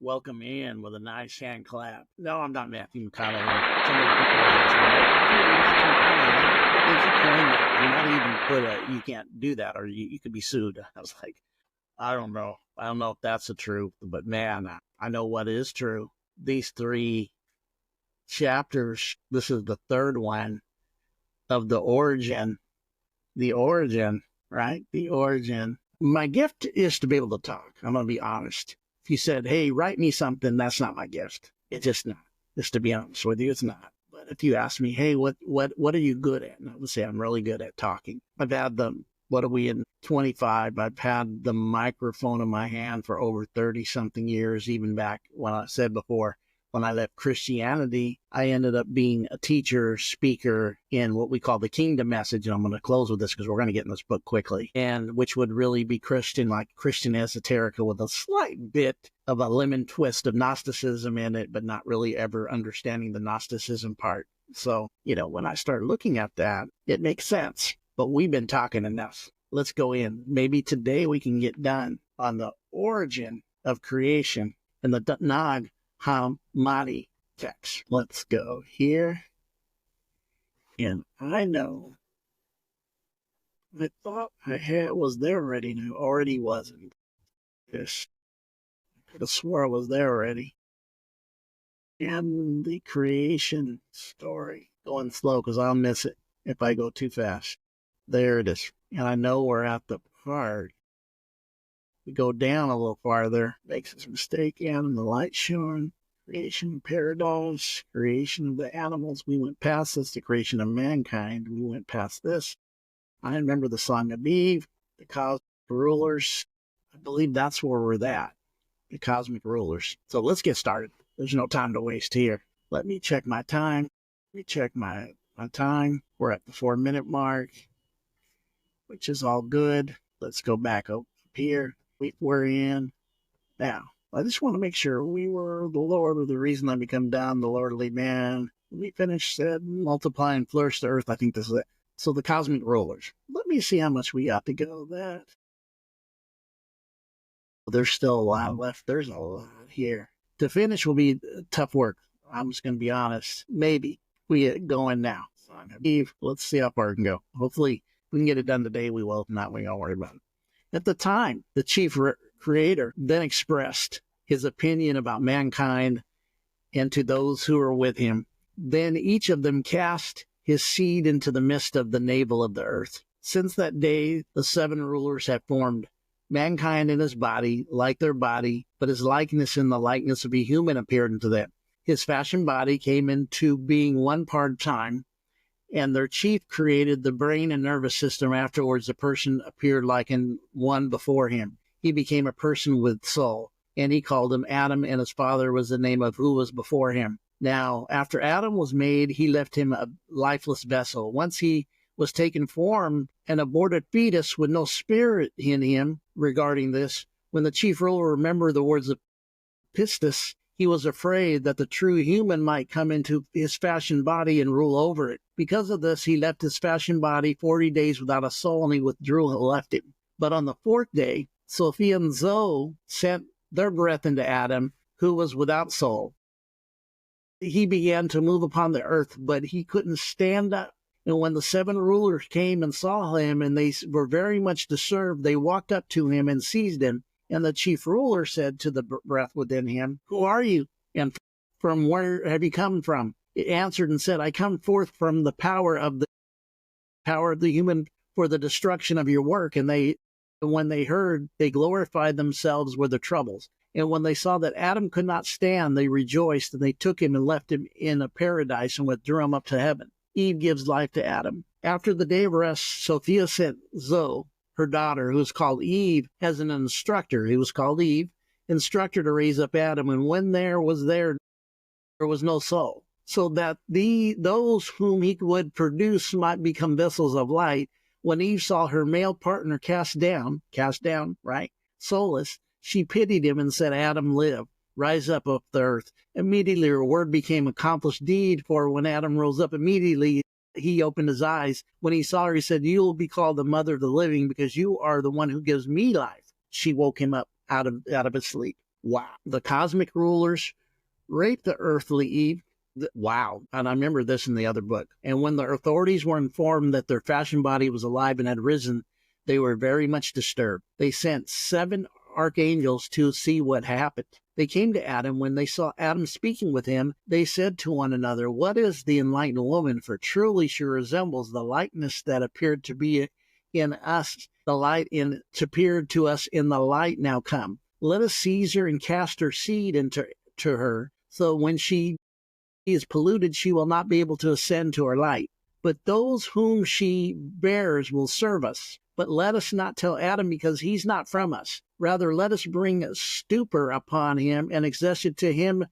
welcome in with a nice hand clap. No, I'm not Matthew McConaughey. Somebody put the words in there. Did you coin that? You're not even you can't do that, or you could be sued. I was like, I don't know. I don't know if that's the truth, but man, I know what is true. These three chapters, this is the third one of the origin, right? The origin. My gift is to be able to talk. I'm going to be honest. If you said, hey, write me something, that's not my gift. It's just not. Just to be honest with you, it's not. But if you ask me, hey, what are you good at? And I would say I'm really good at talking. I've had what are we in 25? I've had the microphone in my hand for over 30 something years, even back when I said before, when I left Christianity, I ended up being a teacher, speaker in what we call the kingdom message. And I'm going to close with this because we're going to get in this book quickly. And which would really be Christian, like Christian esoterica with a slight bit of a lemon twist of Gnosticism in it, but not really ever understanding the Gnosticism part. So, when I start looking at that, it makes sense. But we've been talking enough. Let's go in. Maybe today we can get done on the origin of creation and the Nag hammadi text. Let's go here. And I know, I thought I was there already, and it already wasn't. Yes, I could have swore I was there already. And the creation story, going slow because I'll miss it if I go too fast. There it is. And I know we're at the part. We go down a little farther, makes this mistake, and the light shone. Creation paradox, creation of the animals. We went past this, the creation of mankind. We went past this. I remember the Song of Eve, the cosmic rulers. I believe that's where we're at, the cosmic rulers. So let's get started. There's no time to waste here. Let me check my time. Let me check my time. We're at the 4-minute mark, which is all good. Let's go back up here. We're in now. I just want to make sure we were the Lord or the reason I become down, the lordly man. We finished, said, multiply and flourish the earth. I think this is it. So the cosmic rulers. Let me see how much we got to go. There's still a lot left. There's a lot here. To finish will be tough work. I'm just going to be honest. Maybe we get going now. Eve, let's see how far we can go. Hopefully we can get it done today. We will. If not, we don't worry about it. At the time, the chief creator then expressed his opinion about mankind and to those who were with him. Then each of them cast his seed into the midst of the navel of the earth. Since that day, the 7 rulers have formed mankind in his body, like their body, but his likeness in the likeness of a human appeared unto them. His fashioned body came into being one part of time, and their chief created the brain and nervous system. Afterwards, the person appeared like in one before him. He became a person with soul, and he called him Adam, and his father was the name of who was before him. Now, after Adam was made, he left him a lifeless vessel. Once he was taken form, an aborted fetus with no spirit in him regarding this. When the chief ruler remembered the words of Pistis, he was afraid that the true human might come into his fashioned body and rule over it. Because of this, he left his fashioned body 40 days without a soul, and he withdrew and left him. But on the 4th day, Sophia and Zoe sent their breath into Adam, who was without soul. He began to move upon the earth, but he couldn't stand up. And when the 7 rulers came and saw him, and they were very much disturbed, they walked up to him and seized him. And the chief ruler said to the breath within him, "Who are you? And from where have you come from?" It answered and said, "I come forth from the power of the human for the destruction of your work." And when they heard, they glorified themselves with their troubles. And when they saw that Adam could not stand, they rejoiced, and they took him and left him in a paradise and withdrew him up to heaven. Eve gives life to Adam. After the day of rest, Sophia sent Zoe, her daughter, who was called Eve, as an instructor. He was called Eve, instructor to raise up Adam. And when there was no soul, so that those whom he would produce might become vessels of light. When Eve saw her male partner cast down, right, soulless, she pitied him and said, "Adam, live, rise up off the earth." Immediately her word became accomplished deed, for when Adam rose up, immediately he opened his eyes. When he saw her, he said, "You will be called the mother of the living, because you are the one who gives me life." She woke him up out of his sleep. Wow. The cosmic rulers raped the earthly Eve. Wow. And I remember this in the other book. And when the authorities were informed that their fashion body was alive and had risen, they were very much disturbed. They sent 7 archangels to see what happened. They came to Adam. When they saw Adam speaking with him, they said to one another, "What is the enlightened woman? For truly she resembles the likeness that appeared to be in us, the light appeared to us in the light now come. Let us seize her and cast her seed into her, so when she is polluted, she will not be able to ascend to our light. But those whom she bears will serve us. But let us not tell Adam, because he's not from us. Rather, let us bring a stupor upon him and exist it to him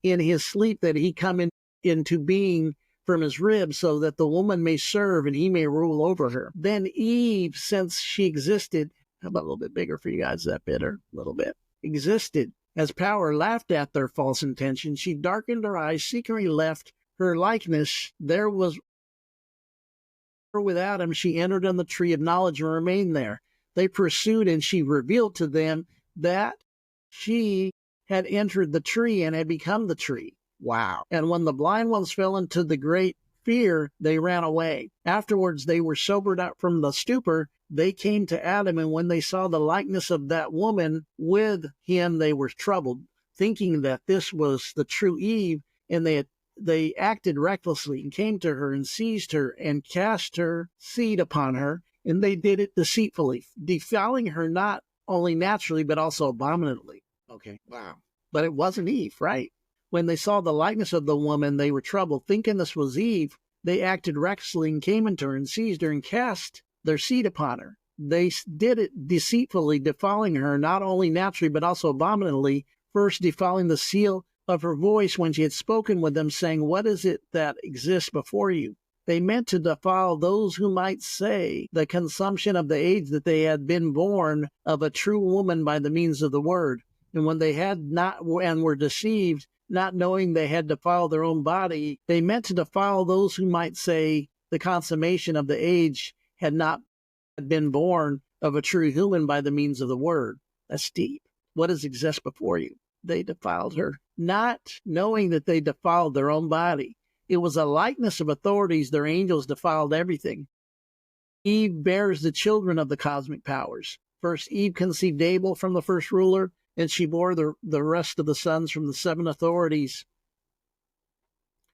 in his sleep, that he come into being from his ribs, so that the woman may serve and he may rule over her." Then Eve, since she existed, how about a little bit bigger for you guys, that bitter, a little bit, existed as power, laughed at their false intentions. She darkened her eyes, secretly left her likeness. There was with Adam, she entered on the tree of knowledge and remained there. They pursued, and she revealed to them that she had entered the tree and had become the tree. Wow. And when the blind ones fell into the great fear, they ran away. Afterwards, they were sobered up from the stupor. They came to Adam, and when they saw the likeness of that woman with him, they were troubled, thinking that this was the true Eve, and they acted recklessly and came to her and seized her and cast her seed upon her, and they did it deceitfully, defiling her not only naturally but also abominably. Okay, wow. But it wasn't Eve, right? When they saw the likeness of the woman, they were troubled, thinking this was Eve. They acted recklessly and came into her and seized her and cast their seed upon her. They did it deceitfully, defiling her not only naturally but also abominably, first defiling the seal of her voice when she had spoken with them, saying, "What is it that exists before you?" They meant to defile those who might say the consumption of the age that they had been born of a true woman by the means of the word. And when they had not and were deceived, not knowing they had defiled their own body, they meant to defile those who might say the consummation of the age had not been born of a true human by the means of the word. That's deep. What does exist before you? They defiled her, not knowing that they defiled their own body. It was a likeness of authorities. Their angels defiled everything. Eve bears the children of the cosmic powers. First, Eve conceived Abel from the first ruler, and she bore the rest of the sons from the 7 authorities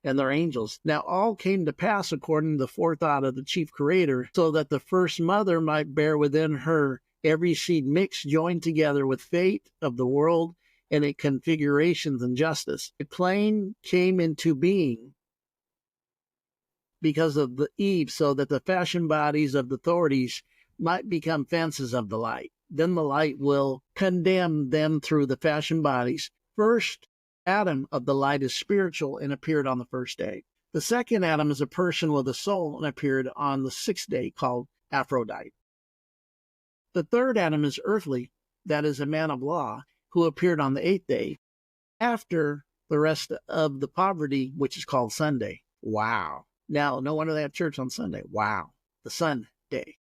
and their angels. Now all came to pass according to the forethought of the chief creator, so that the first mother might bear within her every seed mixed, joined together with fate of the world and its configurations and justice. The plane came into being because of the Eve, so that the fashioned bodies of the authorities might become fences of the light. Then the light will condemn them through the fashioned bodies. First Adam of the light is spiritual and appeared on the first day. The second Adam is a person with a soul and appeared on the 6th day, called Aphrodite. The third Adam is earthly, that is a man of law, who appeared on the 8th day, after the rest of the poverty, which is called Sunday. Wow. Now, no wonder they have church on Sunday. Wow. The Sunday.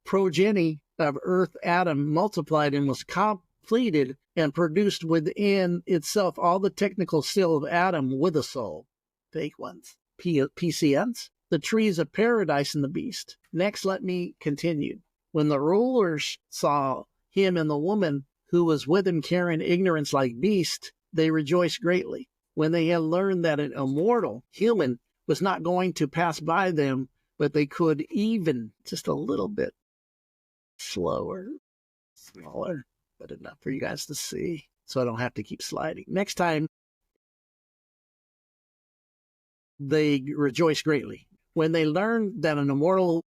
Progeny of earth Adam multiplied and was completed and produced within itself all the technical skill of Adam with a soul. Fake ones. PCNs. The trees of paradise and the beast. Next, let me continue. When the rulers saw him and the woman who was with him carrying ignorance like beasts, they rejoiced greatly. When they had learned that an immortal human was not going to pass by them, but they could even just a little bit slower, smaller, but enough for you guys to see, so I don't have to keep sliding. Next time, they rejoiced greatly. When they learned that an immortal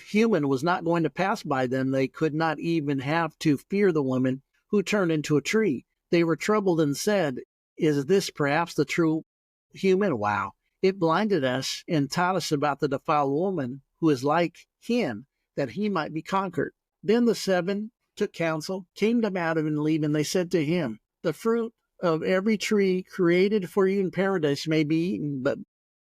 human was not going to pass by them, they could not even have to fear the woman who turned into a tree. They were troubled and said, "Is this perhaps the true human?" Wow. It blinded us and taught us about the defiled woman who is like him, that he might be conquered. Then the 7 took counsel, came to Adam and Eve, and they said to him, "The fruit of every tree created for you in paradise may be eaten,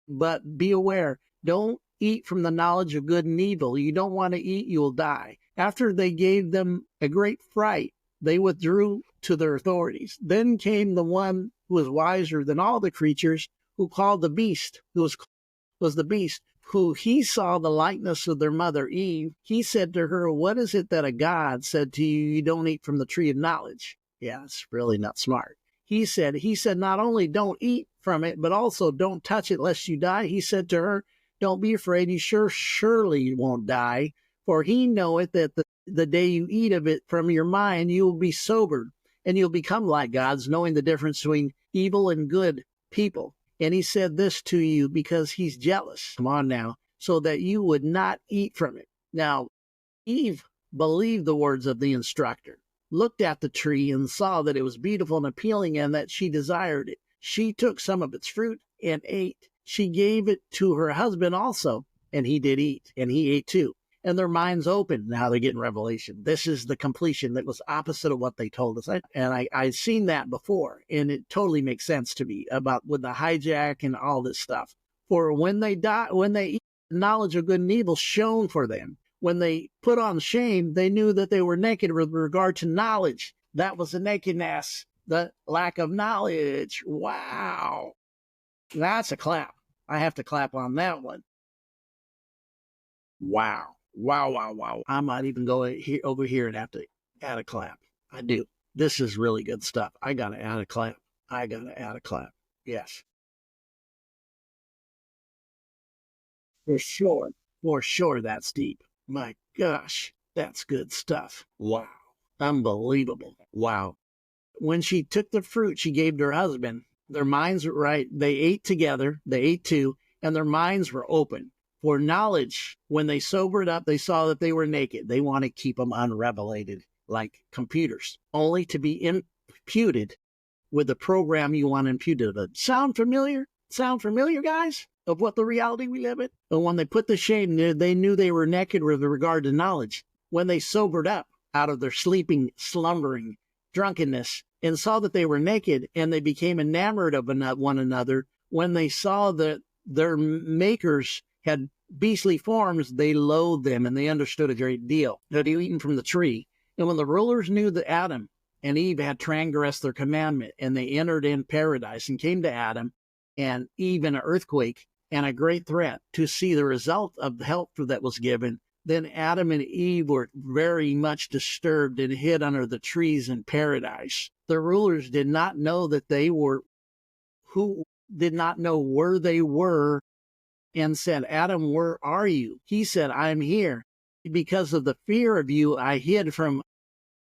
but be aware, don't eat from the knowledge of good and evil. You don't want to eat, you will die." After they gave them a great fright, they withdrew to their authorities. Then came the one who was wiser than all the creatures, who called the beast, who was the beast, who he saw the likeness of their mother Eve. He said to her, what is it that a God said to you, you don't eat from the tree of knowledge? Yeah, it's really not smart. He said, not only don't eat from it, but also don't touch it lest you die. He said to her, don't be afraid, you surely you won't die. For he knoweth that the day you eat of it from your mind, you will be sobered, and you'll become like gods, knowing the difference between evil and good people. And he said this to you because he's jealous. Come on now. So that you would not eat from it. Now, Eve believed the words of the instructor, looked at the tree and saw that it was beautiful and appealing and that she desired it. She took some of its fruit and ate. She gave it to her husband also, and he did eat, and he ate too. And their minds opened. Now they're getting revelation. This is the completion that was opposite of what they told us. And I'd seen that before, and it totally makes sense to me about with the hijack and all this stuff. For when they eat, knowledge of good and evil shone for them. When they put on shame, they knew that they were naked with regard to knowledge. That was the nakedness, the lack of knowledge. Wow. That's a clap. I have to clap on that one. Wow. Wow, wow, wow. I might even go over here and have to add a clap. I do. This is really good stuff. I got to add a clap. Yes. For sure. For sure, that's deep. My gosh, that's good stuff. Wow. Unbelievable. Wow. When she took the fruit she gave to her husband, their minds were right. They ate together. They ate too. And their minds were open. For knowledge, when they sobered up, they saw that they were naked. They want to keep them unrevelated, like computers, only to be imputed with the program you want imputed. Sound familiar? Sound familiar, guys, of what the reality we live in? But when they put the shame, they knew they were naked with regard to knowledge. When they sobered up out of their sleeping, slumbering, drunkenness, and saw that they were naked, and they became enamored of one another, when they saw that their makers had beastly forms, they loathed them, and they understood a great deal that he had eaten from the tree. And when the rulers knew that Adam and Eve had transgressed their commandment, and they entered in paradise and came to Adam and Eve in an earthquake and a great threat to see the result of the help that was given, then Adam and Eve were very much disturbed and hid under the trees in paradise. The rulers did not know that they were, who did not know where they were, and said, Adam, where are you? He said, I'm here. Because of the fear of you, I hid from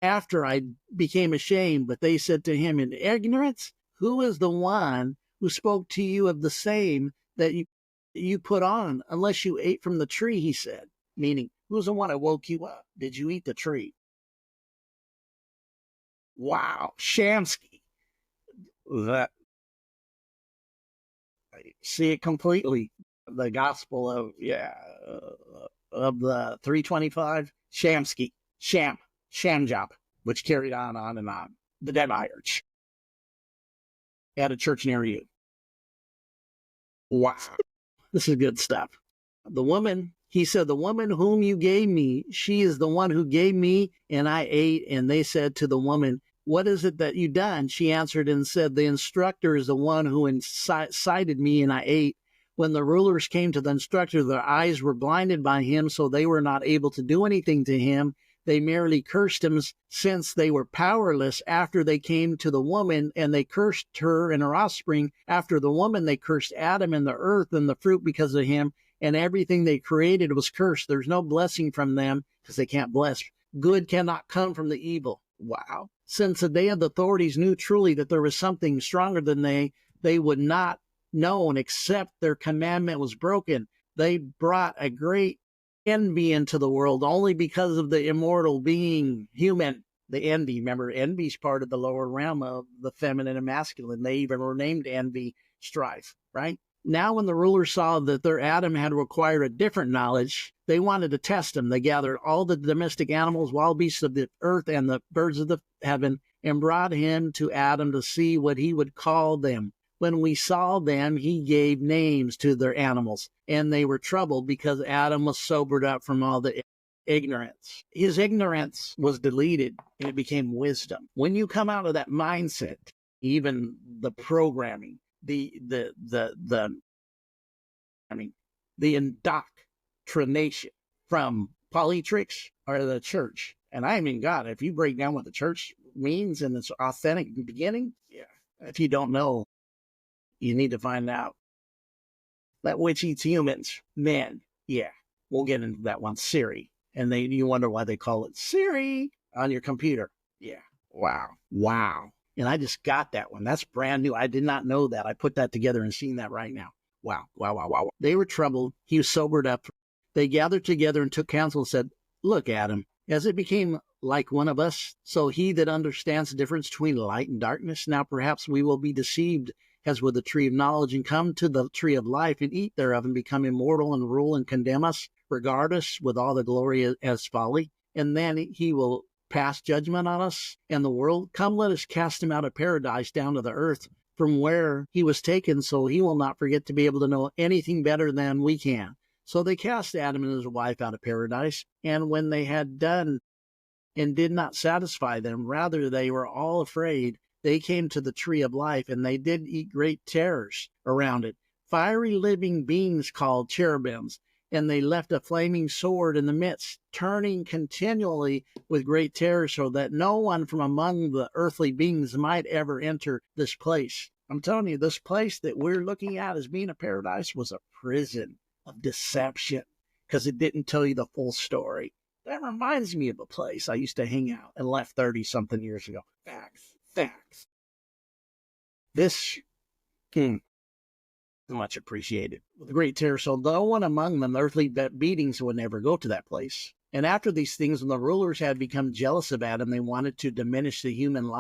after I became ashamed. But they said to him in ignorance, who is the one who spoke to you of the same that you put on, unless you ate from the tree, he said. Meaning, who's the one that woke you up? Did you eat the tree? Wow, Shamsky. That I see it completely. The gospel of of the 325, Shamsky, sham job, which carried on and on. The Demiurge at a church near you. Wow, this is good stuff. The woman, he said, the woman whom you gave me, she is the one who gave me, and I ate. And they said to the woman, what is it that you done? She answered and said, the instructor is the one who incited me, and I ate. When the rulers came to the instructor, their eyes were blinded by him, so they were not able to do anything to him. They merely cursed him, since they were powerless. After they came to the woman, and they cursed her and her offspring. After the woman, they cursed Adam and the earth and the fruit because of him, and everything they created was cursed. There's no blessing from them, because they can't bless. Good cannot come from the evil. Wow. Since the day of the authorities knew truly that there was something stronger than they would not known except their commandment was broken. They brought a great envy into the world only because of the immortal being human. The envy, remember, envy is part of the lower realm of the feminine and masculine. They even were named envy, strife, right? Now when the rulers saw that their Adam had acquired a different knowledge, they wanted to test him. They gathered all the domestic animals, wild beasts of the earth, and the birds of the heaven, and brought him to Adam to see what he would call them. When we saw them, he gave names to their animals, and they were troubled because Adam was sobered up from all the ignorance. His ignorance was deleted and it became wisdom. When you come out of that mindset, even the programming, the indoctrination from polytrics or the church. And I mean, God, if you break down what the church means in its authentic beginning, yeah. If you don't know, you need to find out. That witch eats humans. Man, yeah. We'll get into that one. Siri. And you wonder why they call it Siri on your computer. Yeah. Wow. And I just got that one. That's brand new. I did not know that. I put that together and seen that right now. Wow. They were troubled. He was sobered up. They gathered together and took counsel and said, look, Adam, as it became like one of us, so he that understands the difference between light and darkness, now perhaps we will be deceived as with the tree of knowledge and come to the tree of life and eat thereof and become immortal and rule and condemn us, regard us with all the glory as folly. And then he will pass judgment on us and the world. Come, let us cast him out of paradise down to the earth from where he was taken, so he will not forget to be able to know anything better than we can. So they cast Adam and his wife out of paradise, and when they had done and did not satisfy them, rather they were all afraid, they came to the tree of life, and they did eat great terrors around it, fiery living beings called cherubims, and they left a flaming sword in the midst, turning continually with great terror, so that no one from among the earthly beings might ever enter this place. I'm telling you, this place that we're looking at as being a paradise was a prison of deception, because it didn't tell you the full story. That reminds me of a place I used to hang out and left 30-something years ago. Facts. This, much appreciated. With great terror, so no one among them earthly beings would never go to that place. And after these things, when the rulers had become jealous of Adam, they wanted to diminish the human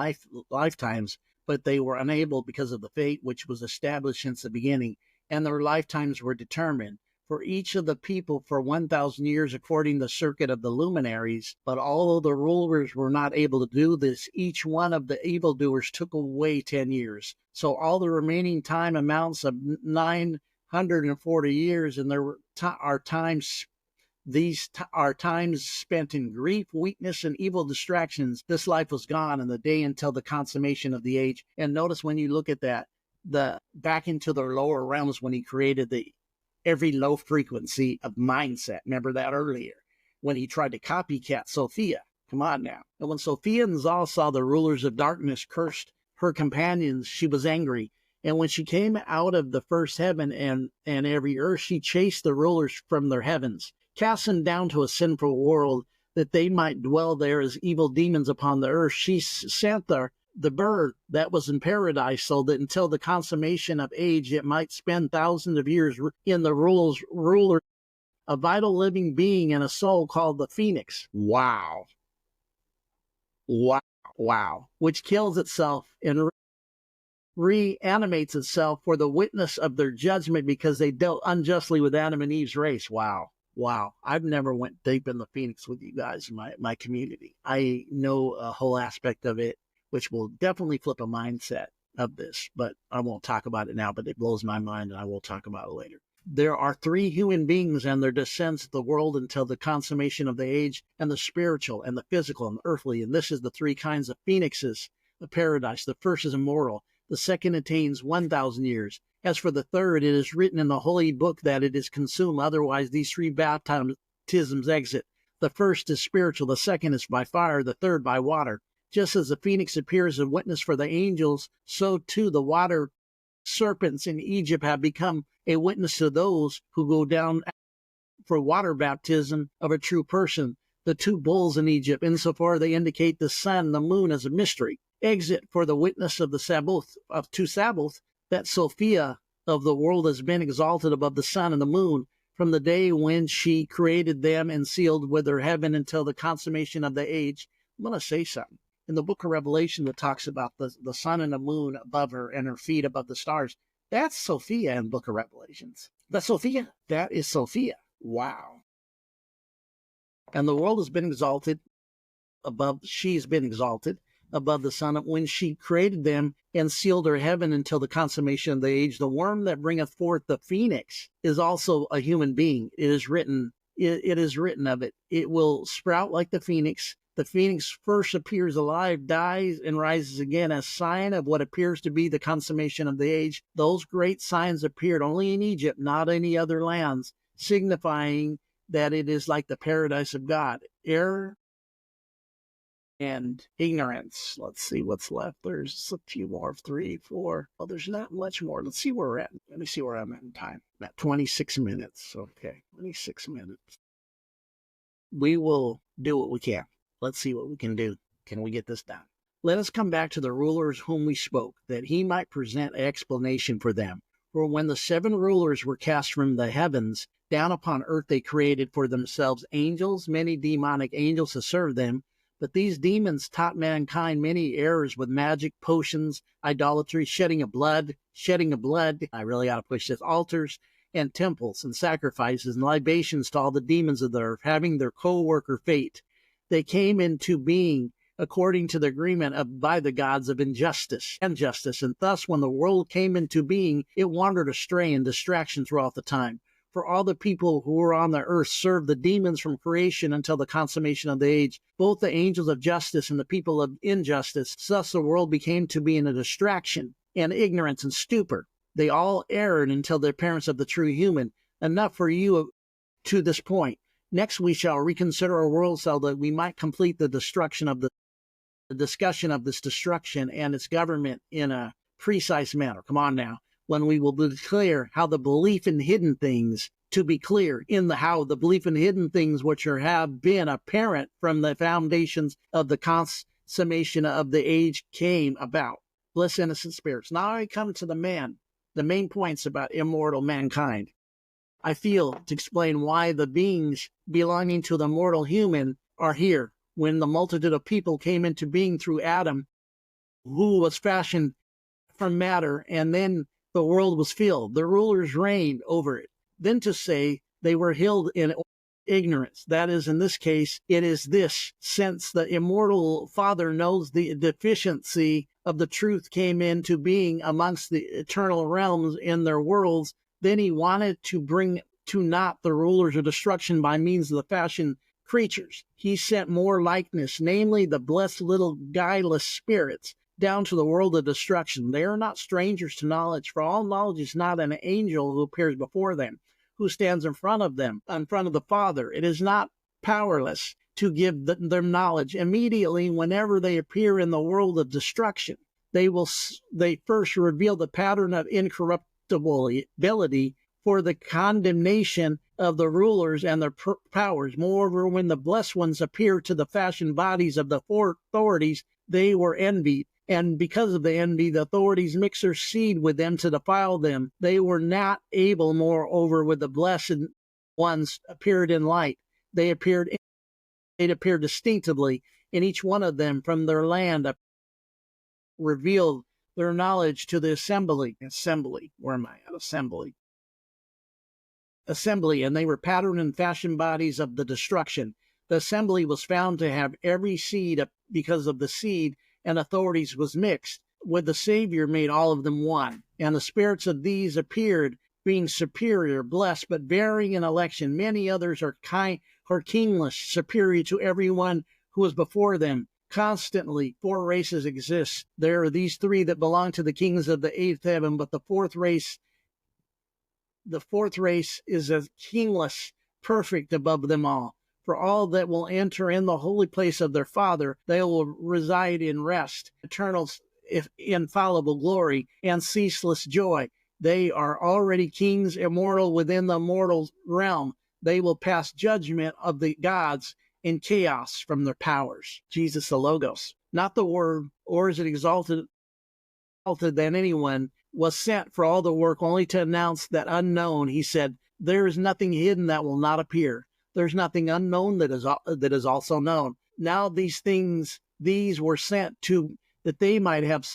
lifetimes, but they were unable because of the fate which was established since the beginning, and their lifetimes were determined for each of the people for 1,000 years according to the circuit of the luminaries. But although the rulers were not able to do this, each one of the evildoers took away 10 years. So all the remaining time amounts of 940 years, and there are times spent in grief, weakness, and evil distractions. This life was gone in the day until the consummation of the age. And notice when you look at that, the back into the lower realms when he created every low frequency of mindset. Remember that earlier when he tried to copycat Sophia. Come on now. And when Sophia and Zal saw the rulers of darkness cursed her companions, she was angry. And when she came out of the first heaven and every earth, she chased the rulers from their heavens, cast them down to a sinful world, that they might dwell there as evil demons upon the earth. She sent the bird that was in paradise, so that until the consummation of age it might spend thousands of years in the ruler, a vital living being and a soul called the phoenix. Wow. Which kills itself and reanimates itself for the witness of their judgment, because they dealt unjustly with Adam and Eve's race. Wow. I've never went deep in the phoenix with you guys in my community. I know a whole aspect of it, which will definitely flip a mindset of this, but I won't talk about it now, but it blows my mind, and I will talk about it later. There are three human beings and their descents of the world until the consummation of the age, and the spiritual and the physical and the earthly, and this is the three kinds of phoenixes of paradise. The first is immortal. The second attains 1,000 years. As for the third, it is written in the holy book that it is consumed. Otherwise, these three baptisms exit. The first is spiritual. The second is by fire. The third by water. Just as the phoenix appears as a witness for the angels, so too the water serpents in Egypt have become a witness to those who go down for water baptism of a true person. The two bulls in Egypt, insofar they indicate the sun and the moon as a mystery. Exit for the witness of the Sabbath, that Sophia of the world has been exalted above the sun and the moon, from the day when she created them and sealed with her heaven until the consummation of the age. I'm going to say something. In the book of Revelation that talks about the sun and the moon above her and her feet above the stars, that's Sophia in the book of Revelations. That's Sophia. That is Sophia. Wow. And the world has been exalted she's been exalted above the sun when she created them and sealed her heaven until the consummation of the age. The worm that bringeth forth the phoenix is also a human being. It is written it is written of it. It will sprout like the phoenix. The phoenix first appears alive, dies, and rises again, as sign of what appears to be the consummation of the age. Those great signs appeared only in Egypt, not any other lands, signifying that it is like the paradise of God. Error and ignorance. Let's see what's left. There's a few more, 3, 4. Well, there's not much more. Let's see where we're at. Let me see where I'm at in time. I'm at 26 minutes. Okay, 26 minutes. We will do what we can. Let's see what we can do. Can we get this done? Let us come back to the rulers whom we spoke, that he might present an explanation for them. For when the 7 rulers were cast from the heavens, down upon earth they created for themselves angels, many demonic angels to serve them. But these demons taught mankind many errors with magic, potions, idolatry, shedding of blood. I really ought to push this. Altars and temples and sacrifices and libations to all the demons of the earth, having their co-worker fate. They came into being according to the agreement by the gods of injustice and justice. And thus, when the world came into being, it wandered astray in distraction throughout the time. For all the people who were on the earth served the demons from creation until the consummation of the age, both the angels of justice and the people of injustice. Thus the world became to be in a distraction and ignorance and stupor. They all erred until the appearance of the true human. Enough for you to this point. Next we shall reconsider our world so that we might complete the discussion of this destruction and its government in a precise manner. Come on now. When we will declare how the belief in hidden things, to be clear, how the belief in hidden things which have been apparent from the foundations of the consummation of the age came about. Bless innocent spirits. Now I come to the main points about immortal mankind. I feel to explain why the beings belonging to the mortal human are here. When the multitude of people came into being through Adam, who was fashioned from matter, and then the world was filled. The rulers reigned over it. Then to say they were held in ignorance. That is, in this case, it is this: since the immortal Father knows the deficiency of the truth came into being amongst the eternal realms in their worlds, then he wanted to bring to naught the rulers of destruction by means of the fashioned creatures. He sent more likeness, namely the blessed little guileless spirits, down to the world of destruction. They are not strangers to knowledge, for all knowledge is not an angel who appears before them, who stands in front of them, in front of the Father. It is not powerless to give them knowledge. Immediately, whenever they appear in the world of destruction, they first reveal the pattern of incorruptibility for the condemnation of the rulers and their powers. Moreover, when the blessed ones appear to the fashioned bodies of the four authorities, they were envied. And because of the envy, the authorities mixed their seed with them to defile them. They were not able, moreover, with the blessed ones appeared in light. They appeared distinctively in each one of them from their land, revealed their knowledge to the assembly. Where am I at? Assembly, and they were patterned and fashioned bodies of the destruction. The assembly was found to have every seed, because of the seed and authorities was mixed, with the Savior made all of them one. And the spirits of these appeared, being superior, blessed, but varying in election. Many others are kingless, superior to everyone who was before them. Constantly, 4 races exist. There are these 3 that belong to the kings of the 8th heaven, but the fourth race is as kingless, perfect above them all. For all that will enter in the holy place of their Father, they will reside in rest, eternal, infallible glory, and ceaseless joy. They are already kings immortal within the mortal realm. They will pass judgment of the gods in chaos from their powers. Jesus, the Logos, not the Word, or is it exalted than anyone, was sent for all the work only to announce that unknown. He said, there is nothing hidden that will not appear. There's nothing unknown that is also known. Now these were sent to, that they might have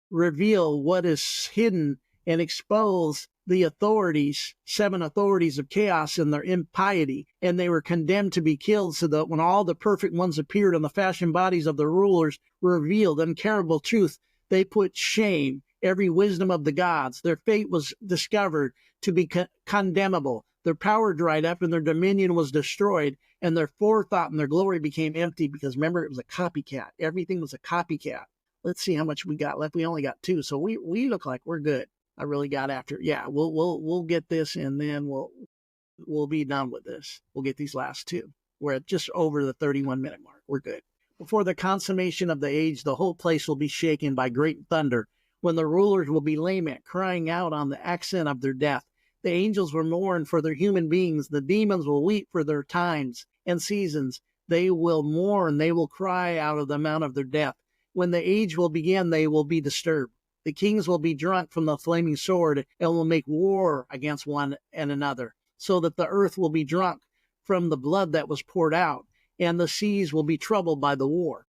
reveal what is hidden and expose the authorities, 7 authorities of chaos in their impiety, and they were condemned to be killed, so that when all the perfect ones appeared and the fashioned bodies of the rulers were revealed, uncarable truth, they put shame every wisdom of the gods. Their fate was discovered to be condemnable. Their power dried up and their dominion was destroyed, and their forethought and their glory became empty because, remember, it was a copycat. Everything was a copycat. Let's see how much we got left. We only got 2, so we look like we're good. I really got after it. Yeah, we'll get this, and then we'll be done with this. We'll get these last 2. We're at just over the 31-minute mark. We're good. Before the consummation of the age, the whole place will be shaken by great thunder, when the rulers will be lament, crying out on the accent of their death. The angels will mourn for their human beings. The demons will weep for their times and seasons. They will mourn. They will cry out of the mount of their death. When the age will begin, they will be disturbed. The kings will be drunk from the flaming sword and will make war against one and another, so that the earth will be drunk from the blood that was poured out, and the seas will be troubled by the war.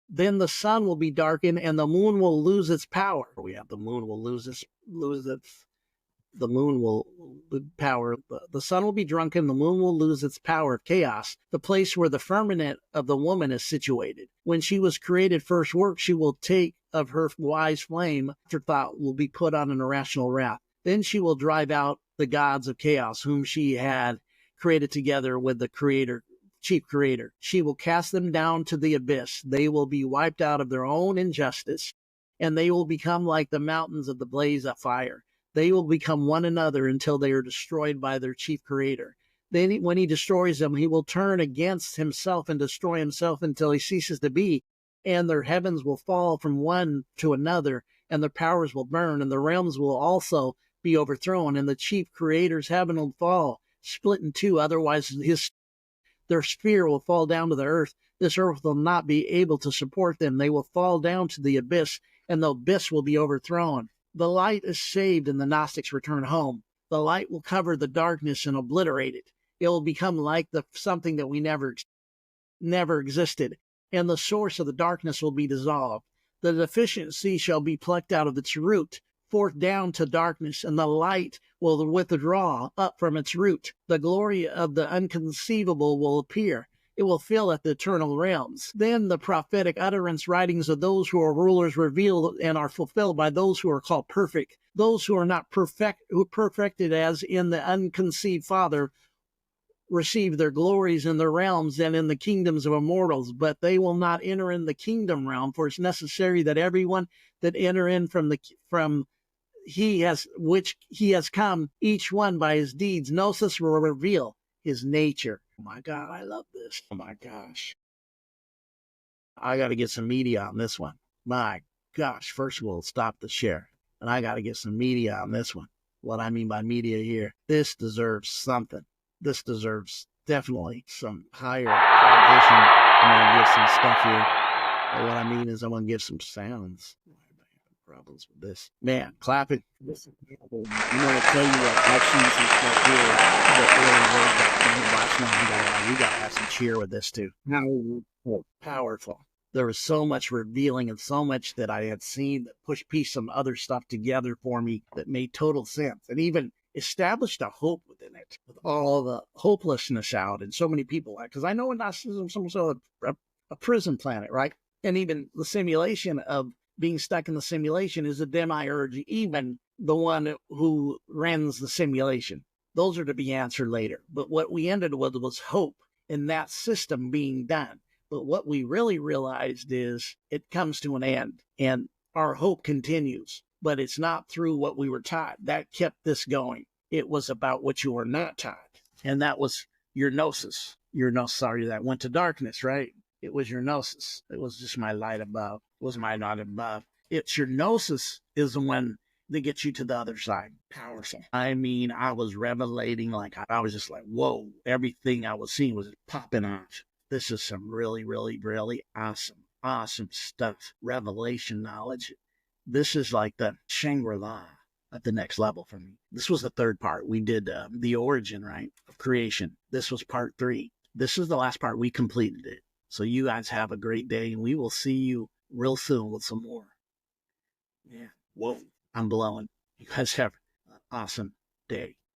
Then the sun will be darkened, and the moon will lose its power. The moon will lose its the moon will power. The sun will be drunken. The moon will lose its power of chaos, the place where the firmament of the woman is situated. When she was created first work, she will take of her wise flame. Afterthought will be put on an irrational wrath. Then she will drive out the gods of chaos, whom she had created together with the creator, chief creator. She will cast them down to the abyss. They will be wiped out of their own injustice, and they will become like the mountains of the blaze of fire. They will become one another until they are destroyed by their chief creator. Then when he destroys them, he will turn against himself and destroy himself until he ceases to be, and their heavens will fall from one to another, and their powers will burn, and the realms will also be overthrown, and the chief creator's heaven will fall, split in 2, otherwise their sphere will fall down to the earth. This earth will not be able to support them. They will fall down to the abyss, and the abyss will be overthrown. The light is saved, and the Gnostics return home. The light will cover the darkness and obliterate it. It will become like something that we never existed, and the source of the darkness will be dissolved. The deficiency shall be plucked out of its root, forth down to darkness, and the light will withdraw up from its root. The glory of the unconceivable will appear. It will fill at the eternal realms. Then the prophetic utterance writings of those who are rulers revealed and are fulfilled by those who are called perfect. Those who are not perfected as in the unconceived Father receive their glories in their realms and in the kingdoms of immortals, but they will not enter in the kingdom realm, for it's necessary that everyone that enter in from which he has come, each one by his deeds. Gnosis will reveal his nature. Oh my God, I love this. Oh my gosh. I got to get some media on this one. My gosh, first of all, stop the share. And I got to get some media on this one. What I mean by media here, this deserves something. This deserves definitely some higher transition. I'm going to give some stuff here. But what I mean is I'm going to give some sounds. Problems with this. Man, clapping. I'm going to tell you what, I've seen some stuff here that really we got to have some cheer with this too. How powerful. There was so much revealing and so much that I had seen that pieced some other stuff together for me that made total sense and even established a hope within it with all the hopelessness out and so many people. Because I know in Gnosticism, someone saw a prison planet, right? And even the simulation of being stuck in the simulation is a demiurge, even the one who runs the simulation. Those are to be answered later. But what we ended with was hope in that system being done. But what we really realized is it comes to an end and our hope continues. But it's not through what we were taught. That kept this going. It was about what you were not taught. And that was your gnosis. That went to darkness, right? It was your gnosis. It was just my light above. It was my light above. It's your gnosis is the one that gets you to the other side. Powerful. I mean, I was revelating like I was just like, whoa. Everything I was seeing was popping off. This is some really, really, really awesome stuff. Revelation knowledge. This is like the Shangri-La at the next level for me. This was the 3rd part. We did the origin, right, of creation. This was part 3. This is the last part. We completed it. So you guys have a great day, and we will see you real soon with some more. Yeah. Whoa. I'm blowing. You guys have an awesome day.